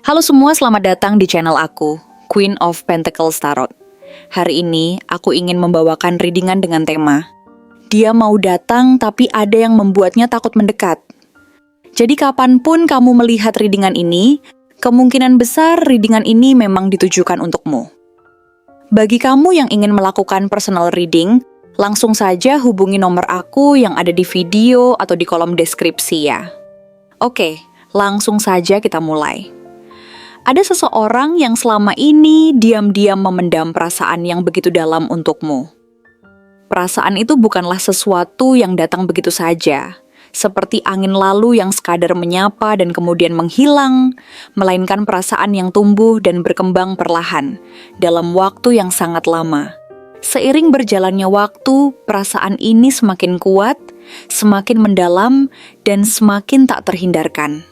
Halo semua, selamat datang di channel aku, Queen of Pentacles Tarot. Hari ini, aku ingin membawakan readingan dengan tema Dia mau datang tapi ada yang membuatnya takut mendekat. Jadi kapanpun kamu melihat readingan ini, kemungkinan besar readingan ini memang ditujukan untukmu. Bagi kamu yang ingin melakukan personal reading, langsung saja hubungi nomor aku yang ada di video atau di kolom deskripsi ya. Oke, langsung saja kita mulai. Ada seseorang yang selama ini diam-diam memendam perasaan yang begitu dalam untukmu. Perasaan itu bukanlah sesuatu yang datang begitu saja, seperti angin lalu yang sekadar menyapa dan kemudian menghilang, melainkan perasaan yang tumbuh dan berkembang perlahan dalam waktu yang sangat lama. Seiring berjalannya waktu, perasaan ini semakin kuat, semakin mendalam, dan semakin tak terhindarkan.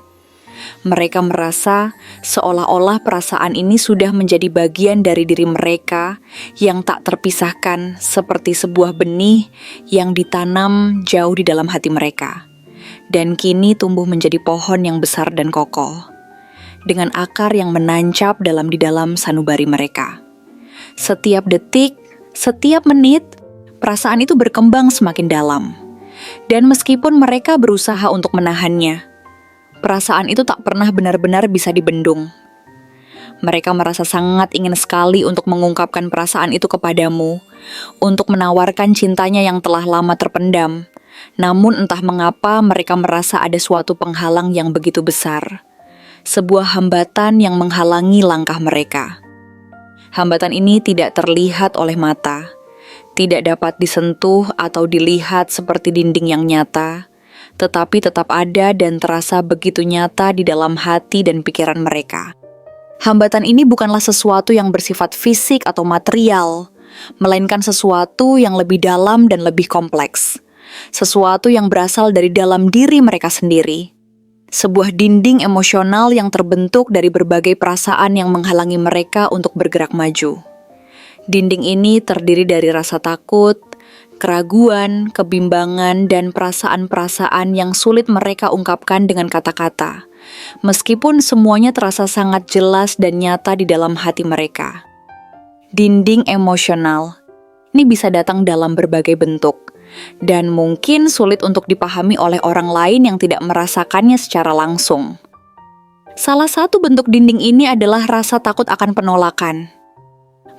Mereka merasa seolah-olah perasaan ini sudah menjadi bagian dari diri mereka yang tak terpisahkan, seperti sebuah benih yang ditanam jauh di dalam hati mereka. Dan kini tumbuh menjadi pohon yang besar dan kokoh, dengan akar yang menancap di dalam sanubari mereka. Setiap detik, setiap menit, perasaan itu berkembang semakin dalam. Dan meskipun mereka berusaha untuk menahannya, perasaan itu tak pernah benar-benar bisa dibendung. Mereka merasa sangat ingin sekali untuk mengungkapkan perasaan itu kepadamu, untuk menawarkan cintanya yang telah lama terpendam. Namun entah mengapa mereka merasa ada suatu penghalang yang begitu besar. Sebuah hambatan yang menghalangi langkah mereka. Hambatan ini tidak terlihat oleh mata, tidak dapat disentuh atau dilihat seperti dinding yang nyata, tetapi tetap ada dan terasa begitu nyata di dalam hati dan pikiran mereka. Hambatan ini bukanlah sesuatu yang bersifat fisik atau material, melainkan sesuatu yang lebih dalam dan lebih kompleks. Sesuatu yang berasal dari dalam diri mereka sendiri. Sebuah dinding emosional yang terbentuk dari berbagai perasaan yang menghalangi mereka untuk bergerak maju. Dinding ini terdiri dari rasa takut, keraguan, kebimbangan, dan perasaan-perasaan yang sulit mereka ungkapkan dengan kata-kata, meskipun semuanya terasa sangat jelas dan nyata di dalam hati mereka. Dinding emosional ini bisa datang dalam berbagai bentuk, dan mungkin sulit untuk dipahami oleh orang lain yang tidak merasakannya secara langsung. Salah satu bentuk dinding ini adalah rasa takut akan penolakan.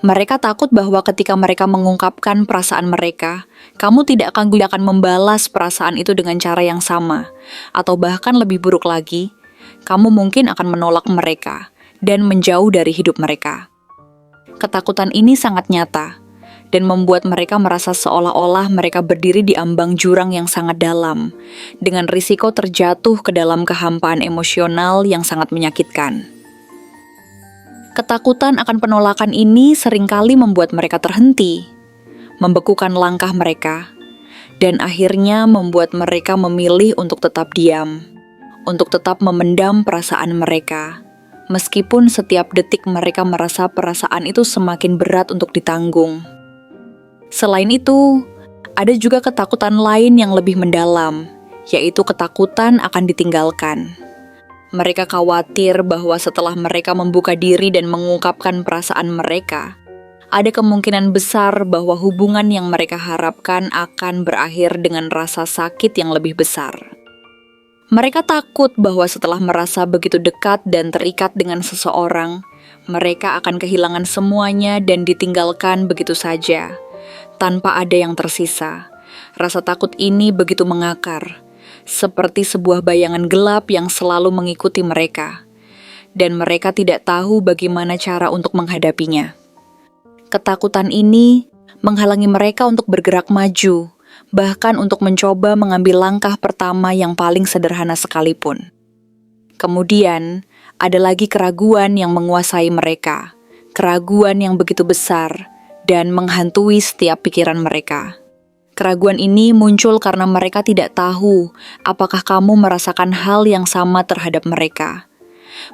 Mereka takut bahwa ketika mereka mengungkapkan perasaan mereka, kamu tidak akan membalas perasaan itu dengan cara yang sama, atau bahkan lebih buruk lagi, kamu mungkin akan menolak mereka dan menjauh dari hidup mereka. Ketakutan ini sangat nyata, dan membuat mereka merasa seolah-olah mereka berdiri di ambang jurang yang sangat dalam, dengan risiko terjatuh ke dalam kehampaan emosional yang sangat menyakitkan. Ketakutan akan penolakan ini seringkali membuat mereka terhenti, membekukan langkah mereka, dan akhirnya membuat mereka memilih untuk tetap diam, untuk tetap memendam perasaan mereka, meskipun setiap detik mereka merasa perasaan itu semakin berat untuk ditanggung. Selain itu, ada juga ketakutan lain yang lebih mendalam, yaitu ketakutan akan ditinggalkan. Mereka khawatir bahwa setelah mereka membuka diri dan mengungkapkan perasaan mereka, ada kemungkinan besar bahwa hubungan yang mereka harapkan akan berakhir dengan rasa sakit yang lebih besar. Mereka takut bahwa setelah merasa begitu dekat dan terikat dengan seseorang, mereka akan kehilangan semuanya dan ditinggalkan begitu saja, tanpa ada yang tersisa. Rasa takut ini begitu mengakar, seperti sebuah bayangan gelap yang selalu mengikuti mereka, dan mereka tidak tahu bagaimana cara untuk menghadapinya. Ketakutan ini menghalangi mereka untuk bergerak maju, bahkan untuk mencoba mengambil langkah pertama yang paling sederhana sekalipun. Kemudian, ada lagi keraguan yang menguasai mereka, keraguan yang begitu besar dan menghantui setiap pikiran mereka. Keraguan ini muncul karena mereka tidak tahu apakah kamu merasakan hal yang sama terhadap mereka.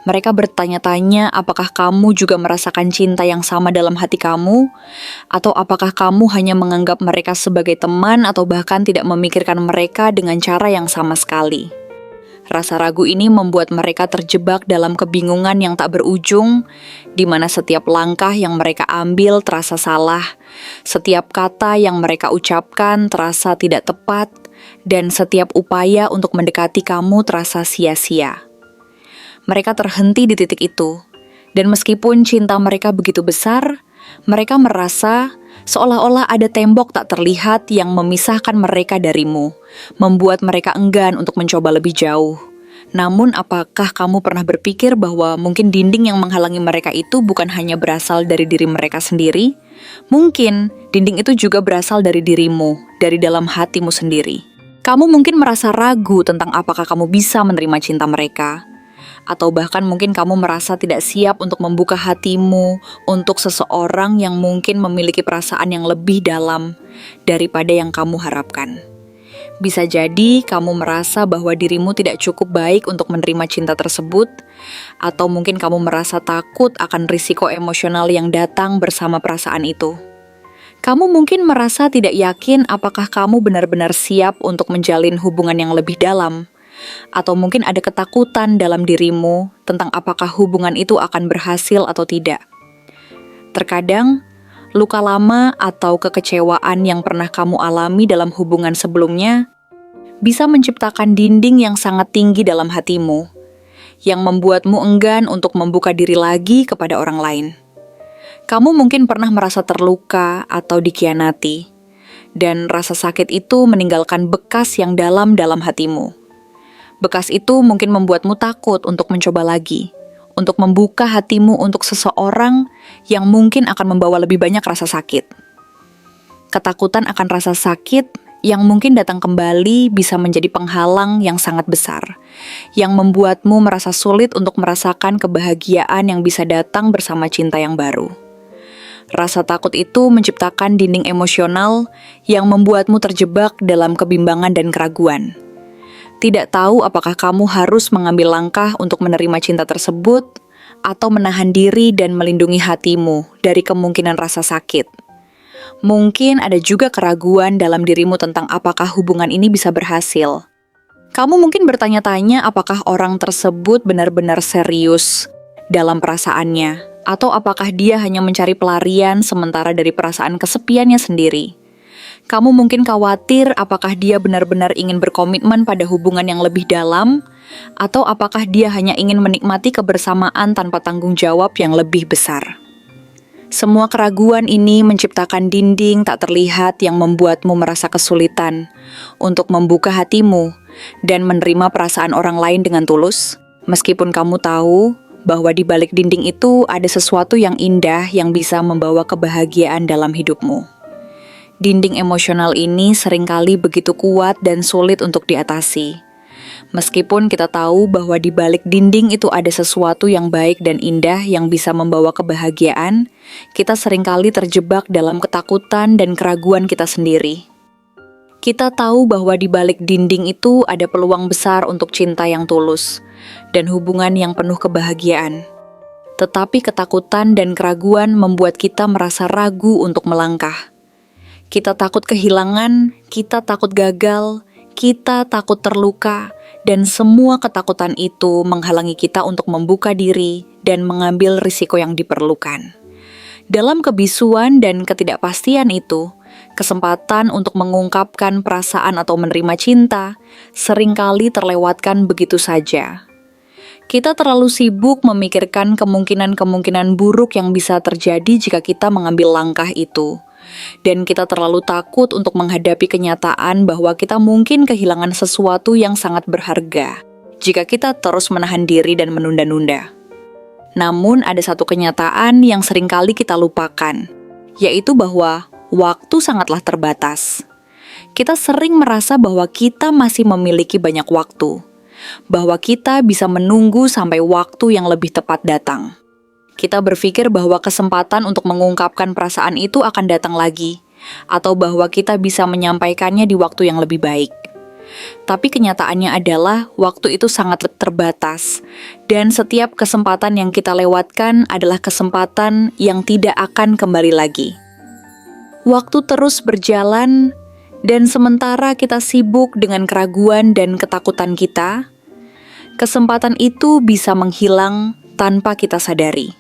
Mereka bertanya-tanya apakah kamu juga merasakan cinta yang sama dalam hati kamu, atau apakah kamu hanya menganggap mereka sebagai teman atau bahkan tidak memikirkan mereka dengan cara yang sama sekali. Rasa ragu ini membuat mereka terjebak dalam kebingungan yang tak berujung, di mana setiap langkah yang mereka ambil terasa salah, setiap kata yang mereka ucapkan terasa tidak tepat, dan setiap upaya untuk mendekati kamu terasa sia-sia. Mereka terhenti di titik itu, dan meskipun cinta mereka begitu besar, mereka merasa seolah-olah ada tembok tak terlihat yang memisahkan mereka darimu, membuat mereka enggan untuk mencoba lebih jauh. Namun, apakah kamu pernah berpikir bahwa mungkin dinding yang menghalangi mereka itu bukan hanya berasal dari diri mereka sendiri? Mungkin dinding itu juga berasal dari dirimu, dari dalam hatimu sendiri. Kamu mungkin merasa ragu tentang apakah kamu bisa menerima cinta mereka, atau bahkan mungkin kamu merasa tidak siap untuk membuka hatimu untuk seseorang yang mungkin memiliki perasaan yang lebih dalam daripada yang kamu harapkan. Bisa jadi kamu merasa bahwa dirimu tidak cukup baik untuk menerima cinta tersebut, atau mungkin kamu merasa takut akan risiko emosional yang datang bersama perasaan itu. Kamu mungkin merasa tidak yakin apakah kamu benar-benar siap untuk menjalin hubungan yang lebih dalam, atau mungkin ada ketakutan dalam dirimu tentang apakah hubungan itu akan berhasil atau tidak. Terkadang, luka lama atau kekecewaan yang pernah kamu alami dalam hubungan sebelumnya bisa menciptakan dinding yang sangat tinggi dalam hatimu, yang membuatmu enggan untuk membuka diri lagi kepada orang lain. Kamu mungkin pernah merasa terluka atau dikhianati, dan rasa sakit itu meninggalkan bekas yang dalam hatimu. Bekas itu mungkin membuatmu takut untuk mencoba lagi, untuk membuka hatimu untuk seseorang yang mungkin akan membawa lebih banyak rasa sakit. Ketakutan akan rasa sakit yang mungkin datang kembali bisa menjadi penghalang yang sangat besar, yang membuatmu merasa sulit untuk merasakan kebahagiaan yang bisa datang bersama cinta yang baru. Rasa takut itu menciptakan dinding emosional yang membuatmu terjebak dalam kebimbangan dan keraguan. Tidak tahu apakah kamu harus mengambil langkah untuk menerima cinta tersebut, atau menahan diri dan melindungi hatimu dari kemungkinan rasa sakit. Mungkin ada juga keraguan dalam dirimu tentang apakah hubungan ini bisa berhasil. Kamu mungkin bertanya-tanya apakah orang tersebut benar-benar serius dalam perasaannya, atau apakah dia hanya mencari pelarian sementara dari perasaan kesepiannya sendiri. Kamu mungkin khawatir apakah dia benar-benar ingin berkomitmen pada hubungan yang lebih dalam, atau apakah dia hanya ingin menikmati kebersamaan tanpa tanggung jawab yang lebih besar. Semua keraguan ini menciptakan dinding tak terlihat yang membuatmu merasa kesulitan untuk membuka hatimu dan menerima perasaan orang lain dengan tulus, meskipun kamu tahu bahwa di balik dinding itu ada sesuatu yang indah yang bisa membawa kebahagiaan dalam hidupmu. Dinding emosional ini seringkali begitu kuat dan sulit untuk diatasi. Meskipun kita tahu bahwa di balik dinding itu ada sesuatu yang baik dan indah yang bisa membawa kebahagiaan, kita seringkali terjebak dalam ketakutan dan keraguan kita sendiri. Kita tahu bahwa di balik dinding itu ada peluang besar untuk cinta yang tulus dan hubungan yang penuh kebahagiaan. Tetapi ketakutan dan keraguan membuat kita merasa ragu untuk melangkah. Kita takut kehilangan, kita takut gagal, kita takut terluka, dan semua ketakutan itu menghalangi kita untuk membuka diri dan mengambil risiko yang diperlukan. Dalam kebisuan dan ketidakpastian itu, kesempatan untuk mengungkapkan perasaan atau menerima cinta seringkali terlewatkan begitu saja. Kita terlalu sibuk memikirkan kemungkinan-kemungkinan buruk yang bisa terjadi jika kita mengambil langkah itu. Dan kita terlalu takut untuk menghadapi kenyataan bahwa kita mungkin kehilangan sesuatu yang sangat berharga jika kita terus menahan diri dan menunda-nunda. Namun ada satu kenyataan yang seringkali kita lupakan, yaitu bahwa waktu sangatlah terbatas. Kita sering merasa bahwa kita masih memiliki banyak waktu, bahwa kita bisa menunggu sampai waktu yang lebih tepat datang. Kita berpikir bahwa kesempatan untuk mengungkapkan perasaan itu akan datang lagi, atau bahwa kita bisa menyampaikannya di waktu yang lebih baik. Tapi kenyataannya adalah waktu itu sangat terbatas, dan setiap kesempatan yang kita lewatkan adalah kesempatan yang tidak akan kembali lagi. Waktu terus berjalan, dan sementara kita sibuk dengan keraguan dan ketakutan kita, Kesempatan itu bisa menghilang tanpa kita sadari.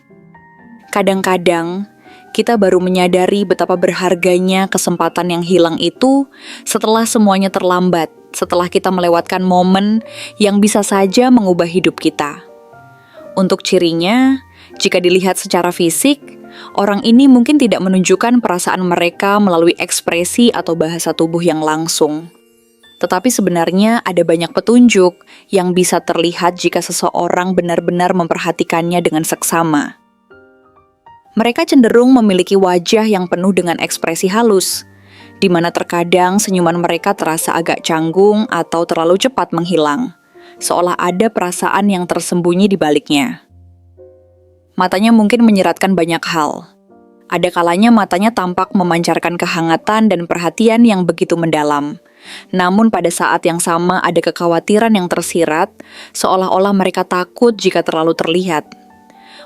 Kadang-kadang, kita baru menyadari betapa berharganya kesempatan yang hilang itu setelah semuanya terlambat, setelah kita melewatkan momen yang bisa saja mengubah hidup kita. Untuk cirinya, jika dilihat secara fisik, orang ini mungkin tidak menunjukkan perasaan mereka melalui ekspresi atau bahasa tubuh yang langsung. Tetapi sebenarnya ada banyak petunjuk yang bisa terlihat jika seseorang benar-benar memperhatikannya dengan seksama. Mereka cenderung memiliki wajah yang penuh dengan ekspresi halus, di mana terkadang senyuman mereka terasa agak canggung atau terlalu cepat menghilang, seolah ada perasaan yang tersembunyi di baliknya. Matanya mungkin menyeratkan banyak hal. Ada kalanya matanya tampak memancarkan kehangatan dan perhatian yang begitu mendalam. Namun pada saat yang sama ada kekhawatiran yang tersirat, seolah-olah mereka takut jika terlalu terlihat.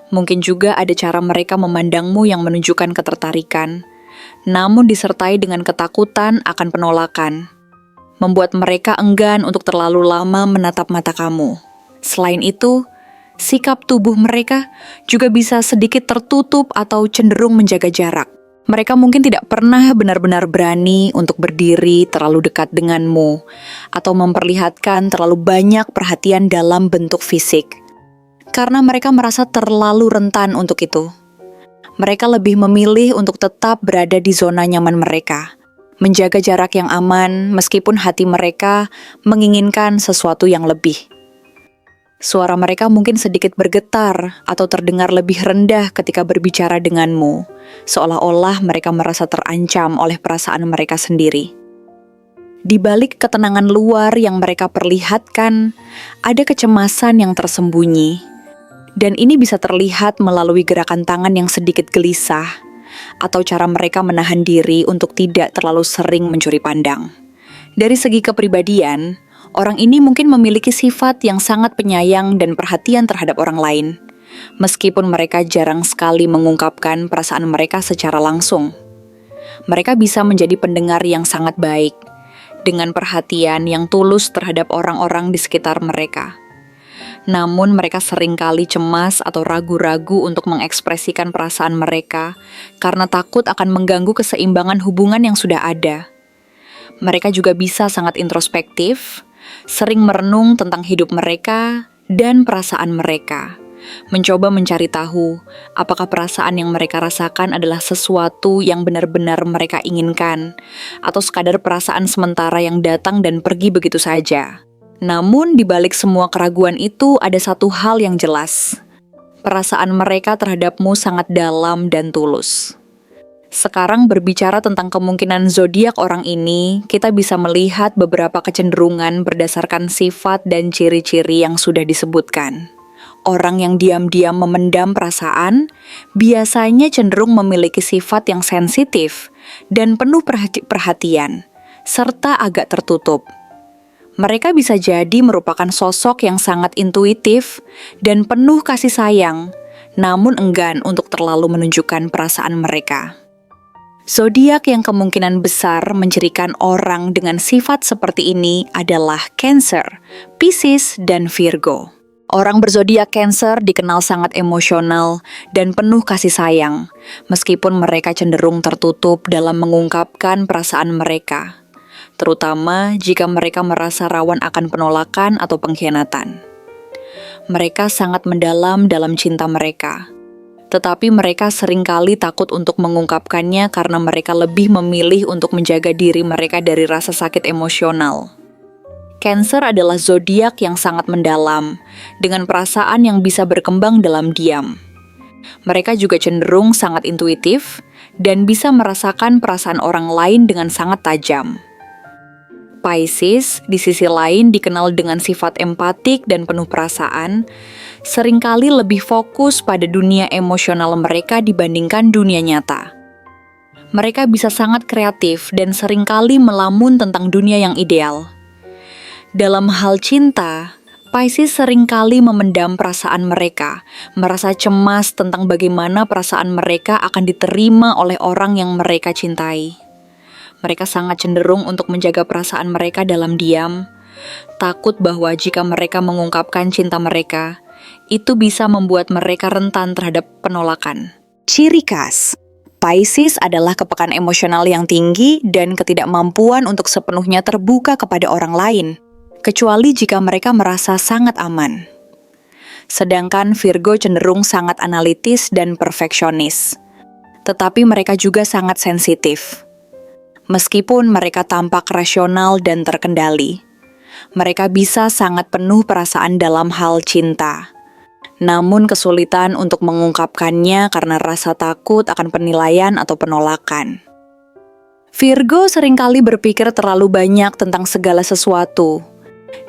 Mungkin juga ada cara mereka memandangmu yang menunjukkan ketertarikan, namun disertai dengan ketakutan akan penolakan, membuat mereka enggan untuk terlalu lama menatap mata kamu. Selain itu, sikap tubuh mereka juga bisa sedikit tertutup atau cenderung menjaga jarak. Mereka mungkin tidak pernah benar-benar berani untuk berdiri terlalu dekat denganmu atau memperlihatkan terlalu banyak perhatian dalam bentuk fisik, karena mereka merasa terlalu rentan untuk itu. Mereka lebih memilih untuk tetap berada di zona nyaman mereka, menjaga jarak yang aman meskipun hati mereka menginginkan sesuatu yang lebih. Suara mereka mungkin sedikit bergetar atau terdengar lebih rendah ketika berbicara denganmu, seolah-olah mereka merasa terancam oleh perasaan mereka sendiri. Di balik ketenangan luar yang mereka perlihatkan, ada kecemasan yang tersembunyi, dan ini bisa terlihat melalui gerakan tangan yang sedikit gelisah, atau cara mereka menahan diri untuk tidak terlalu sering mencuri pandang. Dari segi kepribadian, orang ini mungkin memiliki sifat yang sangat penyayang dan perhatian terhadap orang lain, meskipun mereka jarang sekali mengungkapkan perasaan mereka secara langsung. Mereka bisa menjadi pendengar yang sangat baik, dengan perhatian yang tulus terhadap orang-orang di sekitar mereka. Namun mereka seringkali cemas atau ragu-ragu untuk mengekspresikan perasaan mereka karena takut akan mengganggu keseimbangan hubungan yang sudah ada. Mereka juga bisa sangat introspektif, sering merenung tentang hidup mereka dan perasaan mereka, mencoba mencari tahu apakah perasaan yang mereka rasakan adalah sesuatu yang benar-benar mereka inginkan, atau sekadar perasaan sementara yang datang dan pergi begitu saja. Namun di balik semua keraguan itu ada satu hal yang jelas. Perasaan mereka terhadapmu sangat dalam dan tulus. Sekarang berbicara tentang kemungkinan zodiak orang ini, kita bisa melihat beberapa kecenderungan berdasarkan sifat dan ciri-ciri yang sudah disebutkan. Orang yang diam-diam memendam perasaan biasanya cenderung memiliki sifat yang sensitif dan penuh perhatian, serta agak tertutup. Mereka bisa jadi merupakan sosok yang sangat intuitif dan penuh kasih sayang, namun enggan untuk terlalu menunjukkan perasaan mereka. Zodiak yang kemungkinan besar mencirikan orang dengan sifat seperti ini adalah Cancer, Pisces, dan Virgo. Orang berzodiak Cancer dikenal sangat emosional dan penuh kasih sayang, meskipun mereka cenderung tertutup dalam mengungkapkan perasaan mereka, terutama jika mereka merasa rawan akan penolakan atau pengkhianatan. Mereka sangat mendalam dalam cinta mereka, tetapi mereka seringkali takut untuk mengungkapkannya karena mereka lebih memilih untuk menjaga diri mereka dari rasa sakit emosional. Cancer adalah zodiak yang sangat mendalam, dengan perasaan yang bisa berkembang dalam diam. Mereka juga cenderung sangat intuitif dan bisa merasakan perasaan orang lain dengan sangat tajam. Pisces, di sisi lain, dikenal dengan sifat empatik dan penuh perasaan, seringkali lebih fokus pada dunia emosional mereka dibandingkan dunia nyata. Mereka bisa sangat kreatif dan seringkali melamun tentang dunia yang ideal. Dalam hal cinta, Pisces seringkali memendam perasaan mereka, merasa cemas tentang bagaimana perasaan mereka akan diterima oleh orang yang mereka cintai. Mereka sangat cenderung untuk menjaga perasaan mereka dalam diam, Takut bahwa jika mereka mengungkapkan cinta mereka, itu bisa membuat mereka rentan terhadap penolakan. Ciri khas Pisces adalah kepekaan emosional yang tinggi dan ketidakmampuan untuk sepenuhnya terbuka kepada orang lain, kecuali jika mereka merasa sangat aman. Sedangkan Virgo cenderung sangat analitis dan perfeksionis, tetapi mereka juga sangat sensitif. Meskipun mereka tampak rasional dan terkendali, mereka bisa sangat penuh perasaan dalam hal cinta. Namun kesulitan untuk mengungkapkannya karena rasa takut akan penilaian atau penolakan. Virgo seringkali berpikir terlalu banyak tentang segala sesuatu,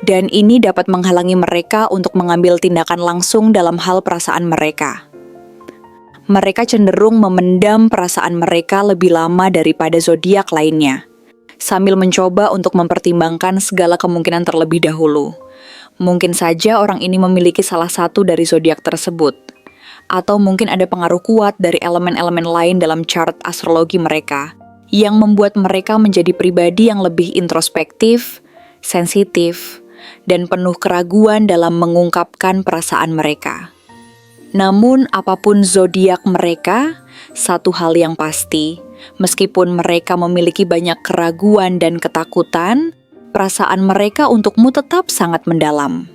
dan ini dapat menghalangi mereka untuk mengambil tindakan langsung dalam hal perasaan mereka. Mereka cenderung memendam perasaan mereka lebih lama daripada zodiak lainnya, sambil mencoba untuk mempertimbangkan segala kemungkinan terlebih dahulu. Mungkin saja orang ini memiliki salah satu dari zodiak tersebut, atau mungkin ada pengaruh kuat dari elemen-elemen lain dalam chart astrologi mereka, yang membuat mereka menjadi pribadi yang lebih introspektif, sensitif, dan penuh keraguan dalam mengungkapkan perasaan mereka. Namun apapun zodiak mereka, satu hal yang pasti, meskipun mereka memiliki banyak keraguan dan ketakutan, perasaan mereka untukmu tetap sangat mendalam.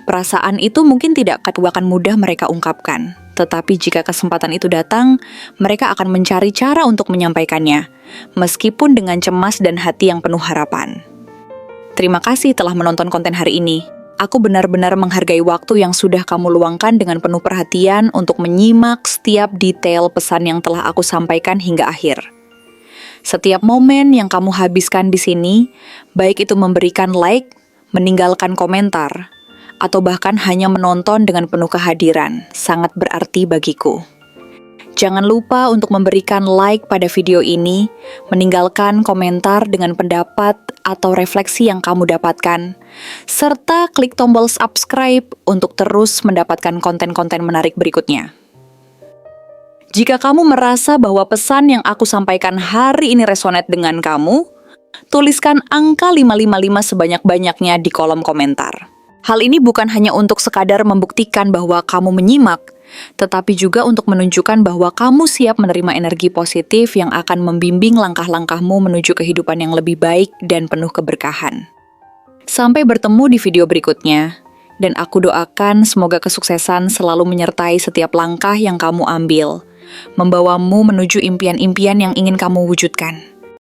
Perasaan itu mungkin tidak akan mudah mereka ungkapkan, tetapi jika kesempatan itu datang, mereka akan mencari cara untuk menyampaikannya, meskipun dengan cemas dan hati yang penuh harapan. Terima kasih telah menonton konten hari ini. Aku benar-benar menghargai waktu yang sudah kamu luangkan dengan penuh perhatian untuk menyimak setiap detail pesan yang telah aku sampaikan hingga akhir. Setiap momen yang kamu habiskan di sini, baik itu memberikan like, meninggalkan komentar, atau bahkan hanya menonton dengan penuh kehadiran, sangat berarti bagiku. Jangan lupa untuk memberikan like pada video ini, meninggalkan komentar dengan pendapat atau refleksi yang kamu dapatkan, serta klik tombol subscribe untuk terus mendapatkan konten-konten menarik berikutnya. Jika kamu merasa bahwa pesan yang aku sampaikan hari ini resonate dengan kamu, tuliskan angka 555 sebanyak-banyaknya di kolom komentar. Hal ini bukan hanya untuk sekadar membuktikan bahwa kamu menyimak, tetapi juga untuk menunjukkan bahwa kamu siap menerima energi positif yang akan membimbing langkah-langkahmu menuju kehidupan yang lebih baik dan penuh keberkahan. Sampai bertemu di video berikutnya, dan aku doakan semoga kesuksesan selalu menyertai setiap langkah yang kamu ambil, membawamu menuju impian-impian yang ingin kamu wujudkan.